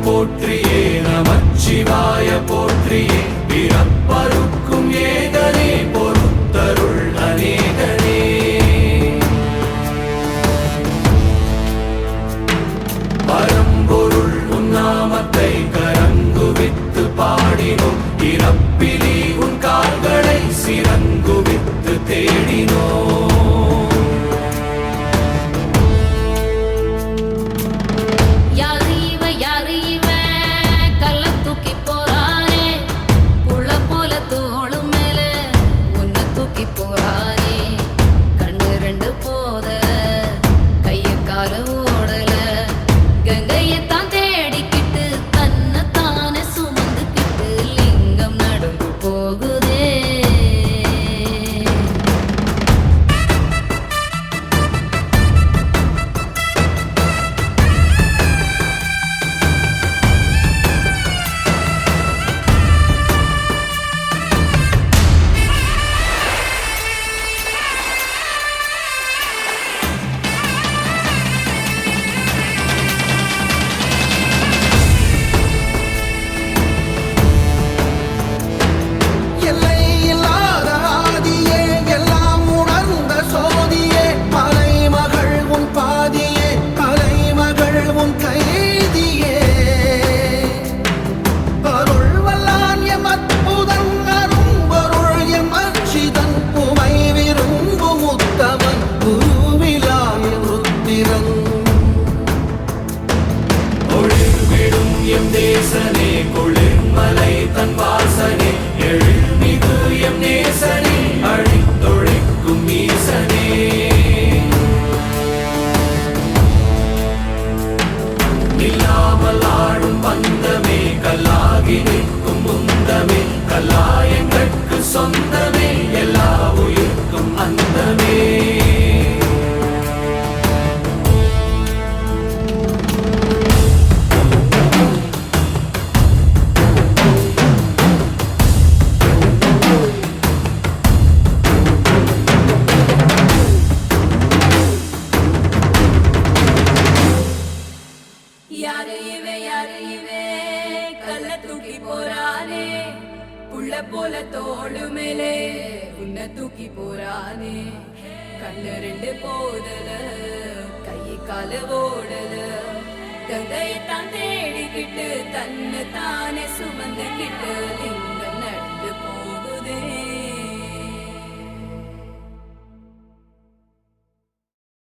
போற்றியே நமச்சிவாய போற்றியே பிறப்பருக்கும் ஏகனே பொறுத்தருள் அநேகனே பரம்பொருள் உன்னாமத்தை கரங்குவித்து பாடினோம் இறப்பிலி உன் கால்களை சிறங்குவித்து தேடினோம் குளிர்மலை தன் வாசனே எழில்மிகு எம் நேசனே அழித்தொழிக்கும் ஈசனே நில்லாமல் ஆடும் பந்தமே கல்லாகி நிற்கும் முந்தமே கல்லாயங்கட்கு சொந்தமே எல்லா உயிர்க்கும் அந்தமே போல தோளு மேலே உன்னை தூக்கி போறானே கண்ணு ரெண்டு போதல கையை கால ஓடல கங்கையை தான் தேடிக்கிட்டு தன்னை தானே சுமந்துக்கிட்டு